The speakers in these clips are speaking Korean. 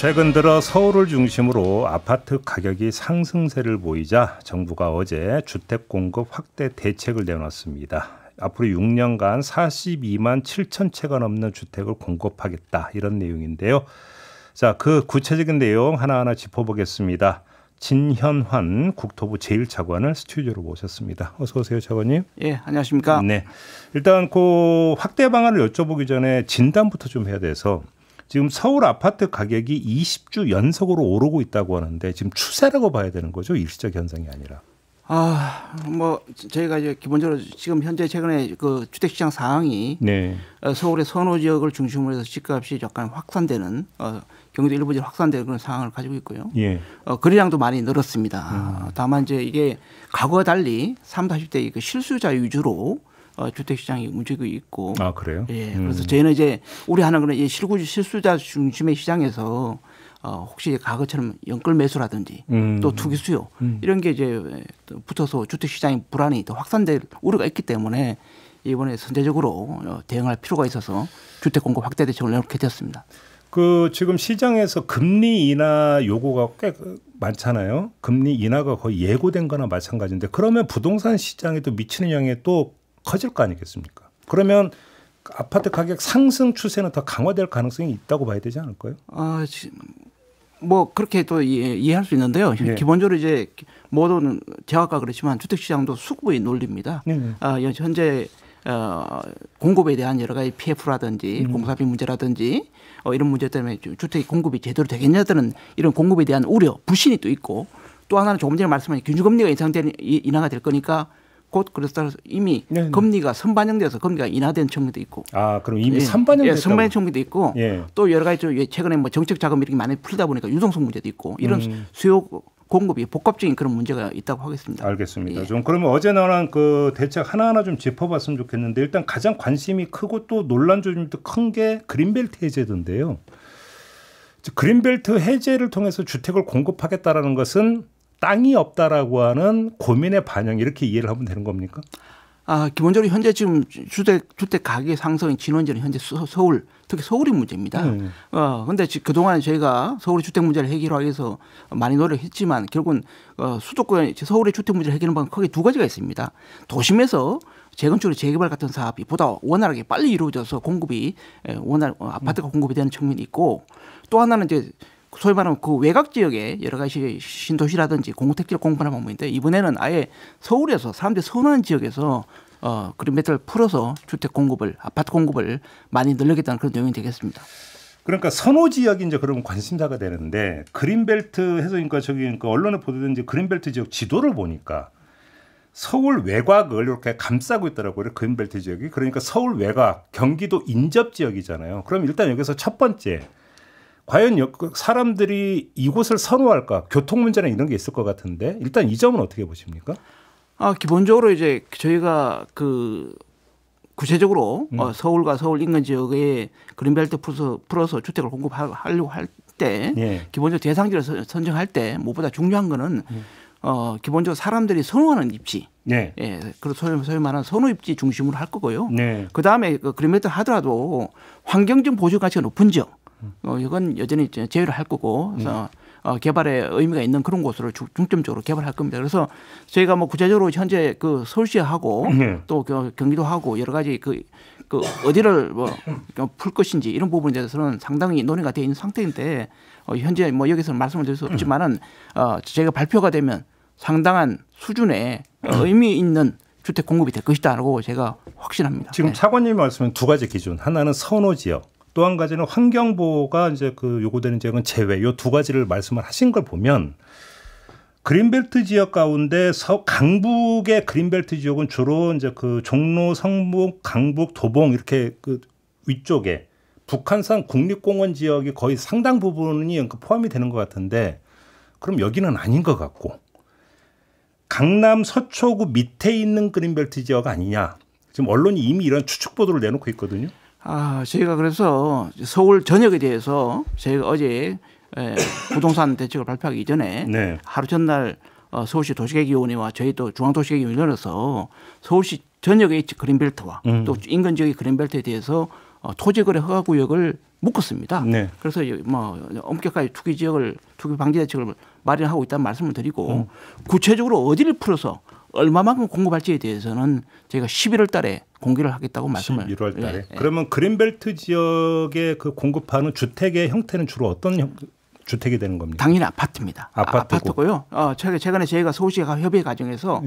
최근 들어 서울을 중심으로 아파트 가격이 상승세를 보이자 정부가 어제 주택 공급 확대 대책을 내놨습니다. 앞으로 6년간 42만 7천 채가 넘는 주택을 공급하겠다 이런 내용인데요. 자, 그 구체적인 내용 하나하나 짚어보겠습니다. 진현환 국토부 제1차관을 스튜디오로 모셨습니다. 어서 오세요, 차관님. 예, 안녕하십니까. 네, 일단 그 확대 방안을 여쭤보기 전에 진단부터 좀 해야 돼서 지금 서울 아파트 가격이 20주 연속으로 오르고 있다고 하는데 지금 추세라고 봐야 되는 거죠? 일시적 현상이 아니라. 뭐 저희가 이제 기본적으로 지금 현재 최근에 그 주택시장 상황이 네. 서울의 선호 지역을 중심으로 해서 집값이 약간 확산되는 경기도 일부 지역 확산되는 그런 상황을 가지고 있고요. 예. 거래량도 많이 늘었습니다. 다만 이제 이게 과거와 달리 30, 40대 그 실수요자 위주로 주택시장이 움직이고 있고. 아, 그래요? 예. 그래서 저희는 이제 우려하는 거는 이 실수요자 중심의 시장에서 혹시 과거처럼 연끌 매수라든지 또 투기 수요 이런 게 이제 붙어서 주택시장의 불안이 더 확산될 우려가 있기 때문에 이번에 선제적으로 대응할 필요가 있어서 주택 공급 확대 대책을 내놓게 되었습니다. 그 지금 시장에서 금리 인하 요구가 꽤 많잖아요. 금리 인하가 거의 예고된 거나 마찬가지인데 그러면 부동산 시장에도 미치는 영향이 또 커질 거 아니겠습니까? 그러면 아파트 가격 상승 추세는 더 강화될 가능성이 있다고 봐야 되지 않을까요? 뭐 그렇게 또 이해할 수 있는데요. 네. 기본적으로 이제 모든 제가 아까 그렇지만 주택시장도 수급의 논리입니다. 현재 공급에 대한 여러 가지 PF라든지 공사비 문제라든지 이런 문제 때문에 주택 공급이 제대로 되겠냐는 이런 공급에 대한 우려, 불신이 또 있고 또 하나는 조금 전에 말씀하신 기준금리가 인하가 될 거니까 곧 그래서 이미 금리가 선반영돼서 금리가 인하된 측면도 있고. 그럼 이미 선반영됐다고? 선반영 측면도 있고 예. 또 여러 가지 최근에 뭐 정책 자금 이렇게 많이 풀다 보니까 유동성 문제도 있고 이런 수요 공급이 복합적인 그런 문제가 있다고 하겠습니다. 알겠습니다. 예. 좀 그러면 어제 나온 그 대책 하나하나 좀 짚어봤으면 좋겠는데 일단 가장 관심이 크고 또 논란 조짐도 큰 게 그린벨트 해제던데요. 그린벨트 해제를 통해서 주택을 공급하겠다라는 것은 땅이 없다라고 하는 고민의 반영 이렇게 이해를 하면 되는 겁니까? 기본적으로 현재 지금 주택 가격 상승의 진원지는 현재 서울, 특히 서울이 문제입니다. 그런데 그동안 저희가 서울의 주택 문제를 해결하기 위해서 많이 노력했지만 결국은 수도권 서울의 주택 문제를 해결하는 방법은 크게 두 가지가 있습니다. 도심에서 재건축, 재개발 같은 사업이 보다 원활하게 빨리 이루어져서 공급이 아파트가 공급이 되는 측면이 있고 또 하나는 이제 소위 말하는 그 외곽 지역에 여러 가지 신도시라든지 공공택지를 공급하는 방법인데 이번에는 아예 서울에서 사람들이 선호하는 지역에서 그린벨트를 풀어서 주택 공급을 아파트 공급을 많이 늘리겠다는 그런 내용이 되겠습니다. 그러니까 선호 지역이 이제 그러면 관심사가 되는데 그린벨트 해서 그러니까 언론에 보도된 이제 그린벨트 지역 지도를 보니까 서울 외곽을 이렇게 감싸고 있더라고요. 그린벨트 지역이. 그러니까 서울 외곽, 경기도 인접 지역이잖아요. 그럼 일단 여기서 첫 번째 과연 사람들이 이곳을 선호할까? 교통 문제나 이런 게 있을 것 같은데 일단 이 점은 어떻게 보십니까? 기본적으로 이제 저희가 그 구체적으로 서울과 서울 인근 지역에 그린벨트 풀어서 주택을 공급하려고 할 때 기본적으로 대상지를 선정할 때 무엇보다 중요한 거는 기본적으로 사람들이 선호하는 입지, 그리고 소위 말하는 선호 입지 중심으로 할 거고요. 그 다음에 그 그린벨트 하더라도 환경적 보존 가치가 높은 지역. 이건 여전히 제외를 할 거고 그래서 개발에 의미가 있는 그런 곳으로 중점적으로 개발할 겁니다. 그래서 저희가 뭐 구체적으로 현재 그 서울시하고 또 경기도하고 여러 가지 그 어디를 풀 것인지 이런 부분에 대해서는 상당히 논의가 되어 있는 상태인데 현재 뭐 여기서 말씀을 드릴 수 없지만은 저희가 발표가 되면 상당한 수준의 의미 있는 주택 공급이 될 것이다라고 제가 확신합니다. 지금 차관님이 말씀은 두 가지 기준, 하나는 선호 지역. 또 한 가지는 환경보호가 이제 그 요구되는 지역은 제외. 요 두 가지를 말씀을 하신 걸 보면 그린벨트 지역 가운데 강북의 그린벨트 지역은 주로 이제 그 종로, 성북, 강북, 도봉 이렇게 그 위쪽에 북한산 국립공원 지역이 거의 상당 부분이 포함이 되는 것 같은데 그럼 여기는 아닌 것 같고 강남 서초구 밑에 있는 그린벨트 지역 아니냐. 지금 언론이 이미 이런 추측 보도를 내놓고 있거든요. 저희가 그래서 서울 전역에 대해서 저희가 어제 부동산 대책을 발표하기 이전에 하루 전날 서울시 도시계획위원회와 저희 또 중앙도시계획위원회에서 서울시 전역의 그린벨트와 또 인근 지역의 그린벨트에 대해서 토지거래 허가구역을 묶었습니다. 네. 그래서 뭐 엄격하게 투기 방지 대책을 마련하고 있다는 말씀을 드리고 구체적으로 어디를 풀어서 얼마만큼 공급할지에 대해서는 저희가 11월 달에 공개를 하겠다고 말씀을. 11월 달에. 그러면 그린벨트 지역에 그 공급하는 주택의 형태는 주로 어떤 주택이 되는 겁니까? 당연히 아파트입니다. 아파트고요. 최근에 저희가 서울시가 협의 과정에서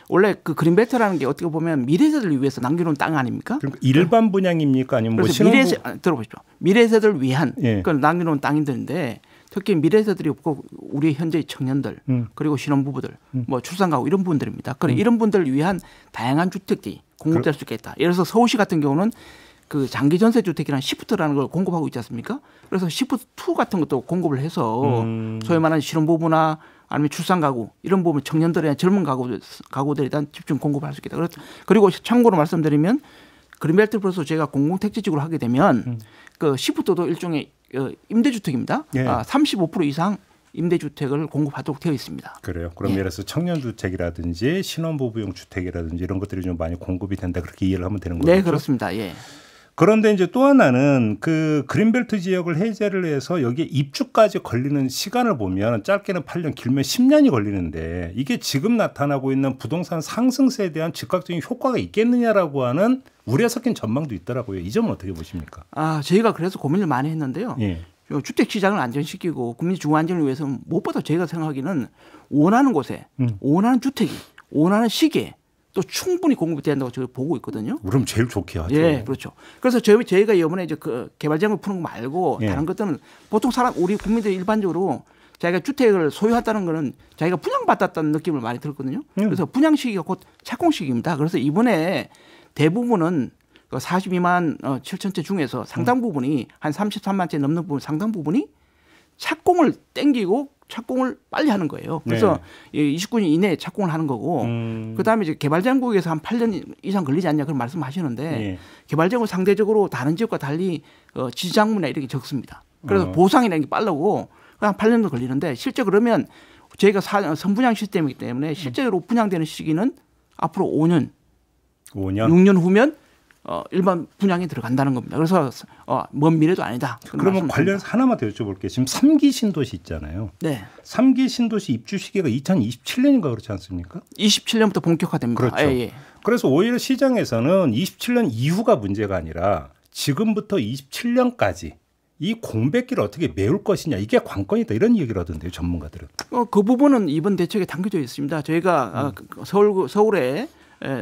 원래 그 그린벨트라는 게 어떻게 보면 미래세대를 위해서 남겨놓은 땅 아닙니까? 그러니까 일반 분양입니까? 아니면 뭐 들어보십시오. 미래세대를 위한 그걸 남겨놓은 땅인데 특히 미래세들이 없고 우리 현재의 청년들 그리고 신혼부부들 뭐 출산가구 이런 분들입니다. 그런 이런 분들을 위한 다양한 주택들이 공급될 수 있겠다. 예를 들어서 서울시 같은 경우는 그 장기 전세 주택이라는 시프트라는 걸 공급하고 있지 않습니까? 그래서 시프트 2 같은 것도 공급을 해서 소위 말하는 신혼부부나 아니면 출산가구 이런 부분 청년들의 젊은 가구들에 대한 집중 공급을 할 수 있겠다. 그리고 참고로 말씀드리면 그린벨트 플러스 제가 공공택지직으로 하게 되면 그 시프트도 일종의 임대주택입니다. 35% 이상 임대주택을 공급하도록 되어 있습니다. 그래요. 그럼 예를 들어서 청년주택이라든지 신혼부부용 주택이라든지 이런 것들이 좀 많이 공급이 된다. 그렇게 이해를 하면 되는 거죠? 네, 그렇습니다. 예. 그런데 이제 또 하나는 그 그린벨트 지역을 해제를 해서 여기에 입주까지 걸리는 시간을 보면 짧게는 8년, 길면 10년이 걸리는데 이게 지금 나타나고 있는 부동산 상승세에 대한 즉각적인 효과가 있겠느냐라고 하는 우려 섞인 전망도 있더라고요. 이 점은 어떻게 보십니까? 저희가 그래서 고민을 많이 했는데요. 주택 시장을 안정시키고 국민 중앙 안정을 위해서 무엇보다 저희가 생각하기는 원하는 곳에 원하는 주택이 원하는 시기에 또 충분히 공급이 된다고 저희 보고 있거든요. 그럼 제일 좋게 하죠. 예, 그렇죠. 그래서 저희가 이번에 이제 그 개발장을 푸는 거 말고 다른 것들은 보통 우리 국민들이 일반적으로 자기가 주택을 소유했다는 거는 자기가 분양받았다는 느낌을 많이 들었거든요. 그래서 분양 시기가 곧 착공 시기입니다. 그래서 이번에 대부분은 42만 7천 채 중에서 상당 부분이 한 33만 채 넘는 부분 상당 부분이 착공을 땡기고 착공을 빨리 하는 거예요. 그래서 29년 이내에 착공을 하는 거고 그다음에 이제 개발장국에서 한 8년 이상 걸리지 않냐 그런 말씀하시는데 개발장국 상대적으로 다른 지역과 달리 지장물이나 이렇게 적습니다. 그래서 보상이라는 게 빠르고 그냥 8년도 걸리는데 실제 그러면 저희가 선분양 시스템이기 때문에 실제로 분양되는 시기는 앞으로 5년 6년 후면 일반 분양에 들어간다는 겁니다. 그래서 먼 미래도 아니다. 그러면 관련해서 하나만 더 여쭤볼게요. 지금 3기 신도시 있잖아요. 네. 3기 신도시 입주 시기가 2027년인가 그렇지 않습니까? 27년부터 본격화됩니다. 그렇죠. 그래서 오히려 시장에서는 27년 이후가 문제가 아니라 지금부터 27년까지 이 공백기를 어떻게 메울 것이냐 이게 관건이다 이런 얘기를 하던데요. 전문가들은. 그 부분은 이번 대책에 담겨져 있습니다. 저희가 서울에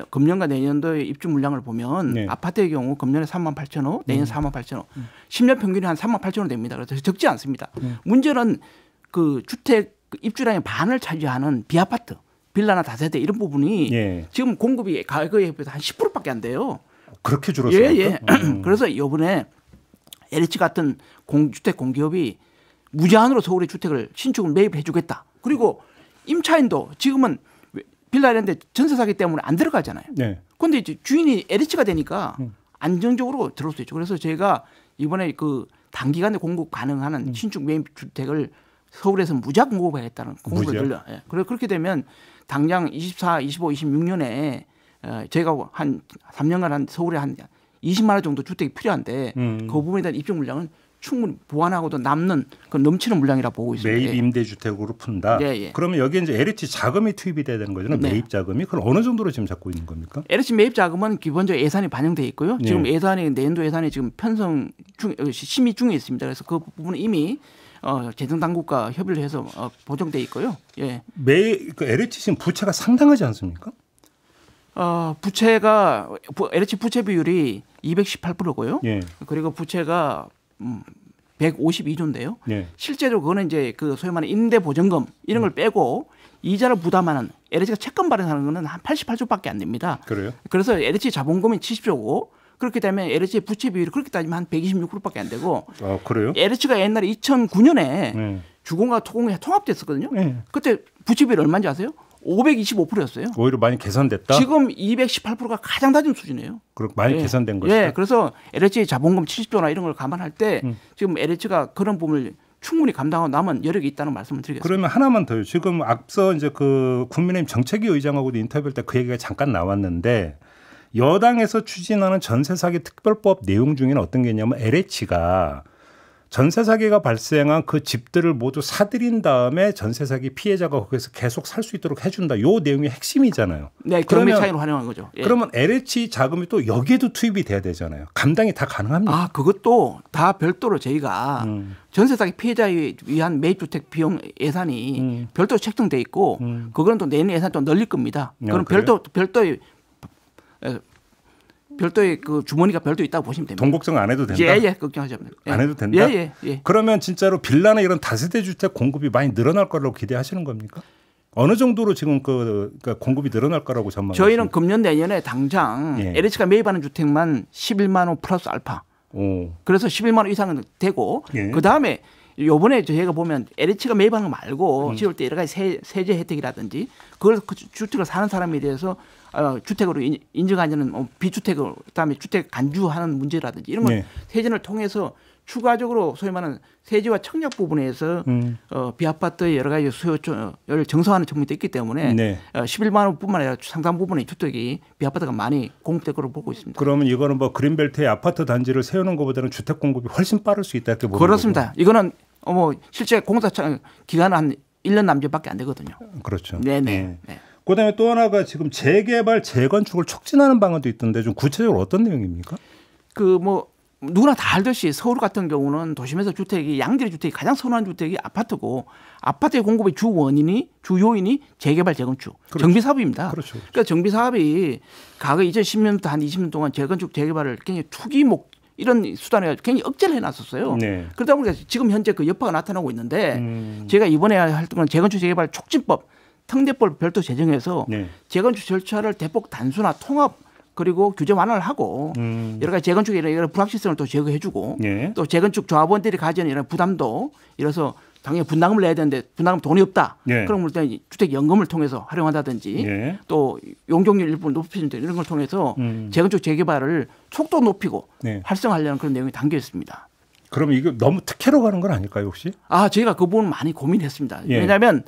금년과 내년도의 입주 물량을 보면 아파트의 경우 금년에 3만 8천 호, 내년 4만 8천 호, 10년 평균이 한 3만 8천 호 됩니다. 그래서 적지 않습니다. 문제는 그 주택 입주량의 반을 차지하는 비아파트, 빌라나 다세대 이런 부분이 지금 공급이 과거에 비해서 한 10%밖에 안 돼요. 그렇게 줄었어요? 그래서 이번에 LH 같은 주택 공기업이 무제한으로 서울의 주택을 신축을 매입해 주겠다. 그리고 임차인도 지금은 빌라 이런데 전세 사기 때문에 안 들어가잖아요. 그런데 이제 주인이 LH가 되니까 안정적으로 들어올 수 있죠. 그래서 제가 이번에 그 단기간에 공급 가능한 신축 매입 주택을 서울에서 무제한 공급하겠다는 공급을 늘려. 그렇게 되면 당장 24, 25, 26년에 저희가 한 3년간 한 서울에 한 20만 원 정도 주택이 필요한데 그 부분에 대한 입주 물량은 충분히 보완하고도 남는 그 넘치는 물량이라 보고 있습니다. 매입 임대주택으로 푼다. 그러면 여기에 이제 LH 자금이 투입이 돼야 되는 거죠. 매입 자금이. 그럼 어느 정도로 지금 잡고 있는 겁니까? LH 매입 자금은 기본적으로 예산이 반영돼 있고요. 지금 내년도 예산이 지금 편성 심의 중에 있습니다. 그래서 그 부분은 이미 재정 당국과 협의를 해서 보정돼 있고요. 그 LH 지금 부채가 상당하지 않습니까? 부채가 LH 부채 비율이 218%고요. 그리고 부채가 152조인데요. 실제로 그거는 이제 그 소위 말하는 임대 보증금 이런 걸 빼고 이자를 부담하는 LH가 채권 발행하는 거는 한 88조밖에 안 됩니다. 그래요? 그래서 LH 자본금이 70조고 그렇게 되면 LH의 부채 비율이 그렇게 따지면 한 126%밖에 안 되고. 그래요? LH가 옛날에 2009년에 주공과 토공이 통합됐었거든요. 그때 부채 비율이 얼마인지 아세요? 525%였어요. 오히려 많이 개선됐다. 지금 218%가 가장 낮은 수준이에요. 그렇게 많이 개선된 것이다. 그래서 LH 자본금 70조나 이런 걸 감안할 때 지금 LH가 그런 부분을 충분히 감당하고 남은 여력이 있다는 말씀을 드리겠습니다. 그러면 하나만 더요. 지금 앞서 이제 그 국민의힘 정책위 의장하고도 인터뷰할 때 그 얘기가 잠깐 나왔는데 여당에서 추진하는 전세 사기 특별법 내용 중에는 어떤 게 있냐면 LH가 전세 사기가 발생한 그 집들을 모두 사들인 다음에 전세 사기 피해자가 거기서 계속 살 수 있도록 해준다. 요 내용이 핵심이잖아요. 네, 경매 차익으로 활용한 거죠. 예. 그러면 LH 자금이 또 여기에도 투입이 돼야 되잖아요. 감당이 다 가능합니까? 아, 그것도 다 별도로 저희가 전세 사기 피해자에 위한 매입주택 비용 예산이 별도로 책정돼 있고 그거는 또 내년 예산 좀 늘릴 겁니다. 그럼 별도의 그 주머니가 별도 있다고 보시면 됩니다. 돈 걱정 안 해도 된다. 예, 걱정하지 마세요. 안 해도 된다. 예. 그러면 진짜로 빌라나 이런 다세대 주택 공급이 많이 늘어날 거라고 기대하시는 겁니까? 어느 정도로 지금 그러니까 공급이 늘어날 거라고 전망하십니까? 저희는 금년 내년에 당장 LH가 매입하는 주택만 11만 원 플러스 알파. 그래서 11만 원 이상은 되고 그 다음에 요번에 저희가 보면 LH가 매입하는 거 말고 지을 때 여러 가지 세제 혜택이라든지 그걸 그 주택을 사는 사람에 대해서 주택으로 인정하는 비주택을 그다음에 주택 간주하는 문제라든지 이런 걸 세전을 통해서 추가적으로 소위 말하는 세제와 청약 부분에서 비아파트의 여러 가지 수요를 정상화하는 측면도 있기 때문에 11만 원뿐만 아니라 상당 부분의 주택이 비아파트가 많이 공급될 거로 보고 있습니다. 그러면 이거는 뭐 그린벨트에 아파트 단지를 세우는 것보다는 주택 공급이 훨씬 빠를 수 있다 이렇게 보는 그렇습니다. 거고. 이거는 실제 공사 기간은 한 1년 남짓밖에 안 되거든요. 그렇죠. 네네. 그다음에 또 하나가 지금 재개발, 재건축을 촉진하는 방안도 있던데 좀 구체적으로 어떤 내용입니까? 누구나 다 알듯이 서울 같은 경우는 도심에서 주택이 양질의 주택이 가장 선호한 주택이 아파트고 아파트의 공급의 주 요인이 재개발, 재건축, 그렇죠. 정비 사업입니다. 그렇죠. 그러니까 정비 사업이 과거 2010년부터 한 20년 동안 재건축, 재개발을 굉장히 투기목 이런 수단에 굉장히 억제를 해놨었어요. 그러다 보니까 지금 현재 그 여파가 나타나고 있는데 제가 이번에 할 때는 재건축, 재개발 촉진법, 특례법을 별도 제정해서 재건축 절차를 대폭 단순화, 통합 그리고 규제 완화를 하고 여러 가지 재건축의 이런 불확실성을 또 제거해주고 또 재건축 조합원들이 가지는 이런 부담도 이래서 당연히 분담금을 내야 되는데 분담금 돈이 없다. 그럼 일단 주택연금을 통해서 활용한다든지 또 용적률 일부를 높이는 이런 걸 통해서 재건축 재개발을 속도 높이고 활성화하려는 그런 내용이 담겨 있습니다. 그럼 이게 너무 특혜로 가는 건 아닐까요 혹시? 저희가 그 부분 많이 고민했습니다. 왜냐하면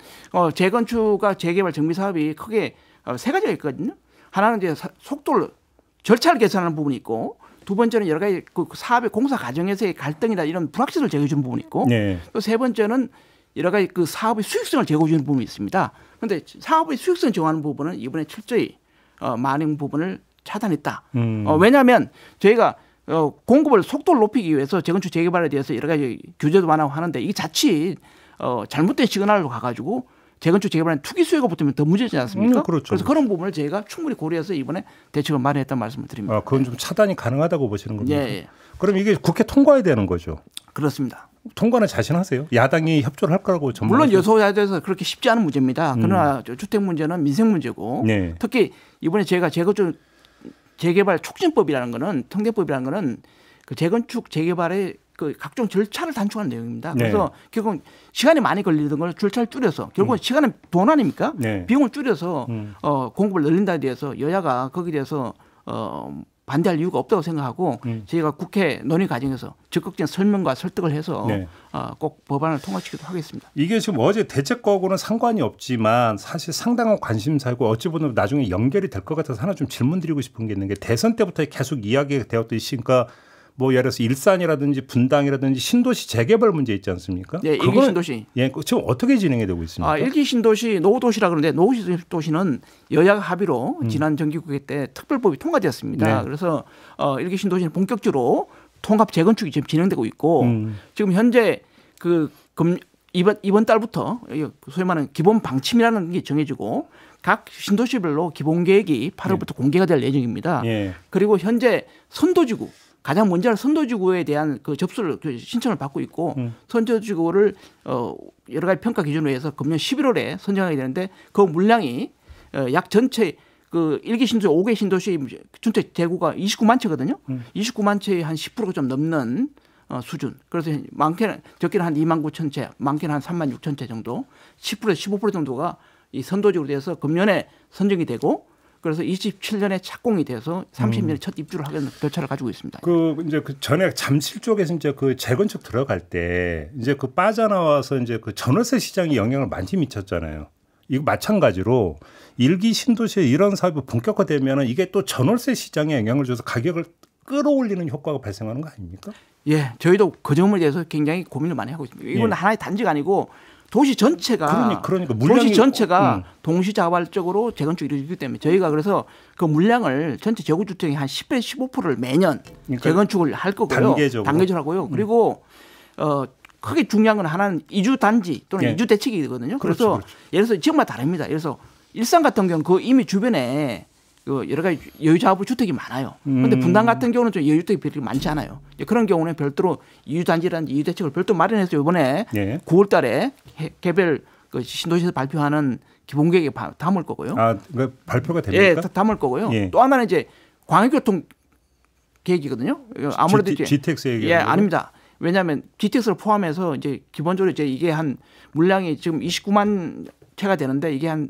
재건축과 재개발 정비 사업이 크게 세 가지가 있거든요. 하나는 이제 속도를 절차를 개선하는 부분이 있고 두 번째는 여러 가지 그 사업의 공사 과정에서의 갈등이나 이런 불확실성을 제거해 주는 부분이 있고 또 세 번째는 여러 가지 그 사업의 수익성을 제거해 주는 부분이 있습니다. 그런데 사업의 수익성을 제공하는 부분은 이번에 철저히 많은 부분을 차단했다. 왜냐하면 저희가 공급을 속도를 높이기 위해서 재건축 재개발에 대해서 여러 가지 규제도 완화하고 하는데 이게 자칫 잘못된 시그널로 가가지고 재건축 재개발은 투기 수요가 붙으면 더 문제지 않습니까? 그렇죠. 그래서 그런 부분을 저희가 충분히 고려해서 이번에 대책을 마련했다는 말씀을 드립니다. 그건 좀 차단이 가능하다고 보시는 겁니까? 예. 그럼 이게 국회 통과해야 되는 거죠? 그렇습니다. 통과는 자신하세요? 야당이 협조를 할 거라고 전망하세요? 물론 여소야대에서 그렇게 쉽지 않은 문제입니다. 그러나 주택 문제는 민생 문제고 특히 이번에 제가 재건축 재개발 촉진법이라는 거는 특례법이라는 거는 그 재건축 재개발의 그 각종 절차를 단축하는 내용입니다. 그래서 결국 시간이 많이 걸리던 걸 절차를 줄여서 결국은 시간은 돈 아닙니까? 비용을 줄여서 공급을 늘린다에 대해서 여야가 거기에 대해서 반대할 이유가 없다고 생각하고 저희가 국회 논의 과정에서 적극적인 설명과 설득을 해서 꼭 법안을 통과시키도록 하겠습니다. 이게 지금 어제 대책과하고는 상관이 없지만 사실 상당한 관심사고 어찌 보면 나중에 연결이 될 것 같아서 하나 좀 질문드리고 싶은 게 있는 게 대선 때부터 계속 이야기가 되었던 이슈니까 뭐 예를 들어서 일산이라든지 분당이라든지 신도시 재개발 문제 있지 않습니까? 네, 일기 신도시. 지금 어떻게 진행이 되고 있습니까? 일기 신도시 노후도시라 그러는데 노후도시는 여야가 합의로 지난 정기국회 때 특별법이 통과되었습니다. 그래서 일기 신도시는 본격적으로 통합 재건축이 지금 진행되고 있고 지금 현재 이번 달부터 소위 말하는 기본 방침이라는 게 정해지고 각 신도시별로 기본 계획이 8월부터 공개가 될 예정입니다. 그리고 현재 선도지구 가장 먼저 선도지구에 대한 그 접수를 신청을 받고 있고 선도지구를 여러 가지 평가 기준으로 해서 금년 11월에 선정하게 되는데 그 물량이 약 전체 그 1기 신도시, 5개 신도시 전체 대구가 29만 채거든요. 29만 채의 한 10%가 좀 넘는 수준. 그래서 많게는 적게는 한 2만 9천 채, 많게는 한 3만 6천 채 정도, 10%에서 15% 정도가 이 선도지구로 돼서 금년에 선정이 되고 그래서 27년에 착공이 돼서 30년에 첫 입주를 하게 되는 절차를 가지고 있습니다. 이제 그 전에 잠실 쪽에서 이제 그 재건축 들어갈 때 이제 그 빠져나와서 이제 그 전월세 시장이 영향을 많이 미쳤잖아요. 이거 마찬가지로 일기 신도시에 이런 사업이 본격화되면 이게 또 전월세 시장에 영향을 줘서 가격을 끌어올리는 효과가 발생하는 거 아닙니까? 예, 저희도 그 점에 대해서 굉장히 고민을 많이 하고 있습니다. 이건 하나의 단지가 아니고 도시 전체가 도시 전체가 동시자발적으로 재건축이 이루어지기 때문에 저희가 그래서 그 물량을 전체 재건주택의 한 10에서 15%를 매년 그러니까 재건축을 할 거고요. 단계적으로 하고요. 그리고 크게 중요한 건 하나는 이주 단지 또는 이주 대책이거든요. 그래서 예를 들어서 지역마다 다릅니다. 예를 들어서 일산 같은 경우는 그 이미 주변에 그 여러 가지 여유자부 주택이 많아요. 그런데 분당 같은 경우는 좀 여유주택이 별로 많지 않아요. 그런 경우는 별도로 이주단지라든지 이주대책을 별도 마련해서 이번에 9월 달에 개별 그 신도시에서 발표하는 기본계획에 담을 거고요. 아, 그 발표가 됩니까? 예, 담을 거고요. 또 하나는 이제 광역교통 계획이거든요. 아무래도 GTX 얘기 예, 아닙니다. 왜냐하면 GTX를 포함해서 이제 기본적으로 이제 이게 한 물량이 지금 29만 채가 되는데 이게 한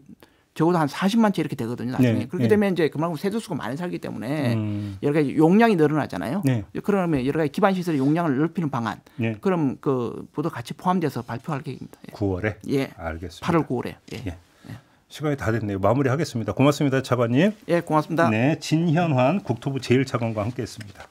적어도 한 40만 채 이렇게 되거든요. 나중에. 그렇게 되면 이제 그만큼 세대수가 많이 살기 때문에 여러 가지 용량이 늘어나잖아요. 그러면 여러 가지 기반 시설의 용량을 넓히는 방안. 그럼 그 모두 같이 포함돼서 발표할 계획입니다. 9월에? 예. 알겠습니다. 8월 9월에. 예. 시간이 다 됐네요. 마무리하겠습니다. 고맙습니다. 차관님. 예, 고맙습니다. 네, 진현환 국토부 제1차관과 함께했습니다.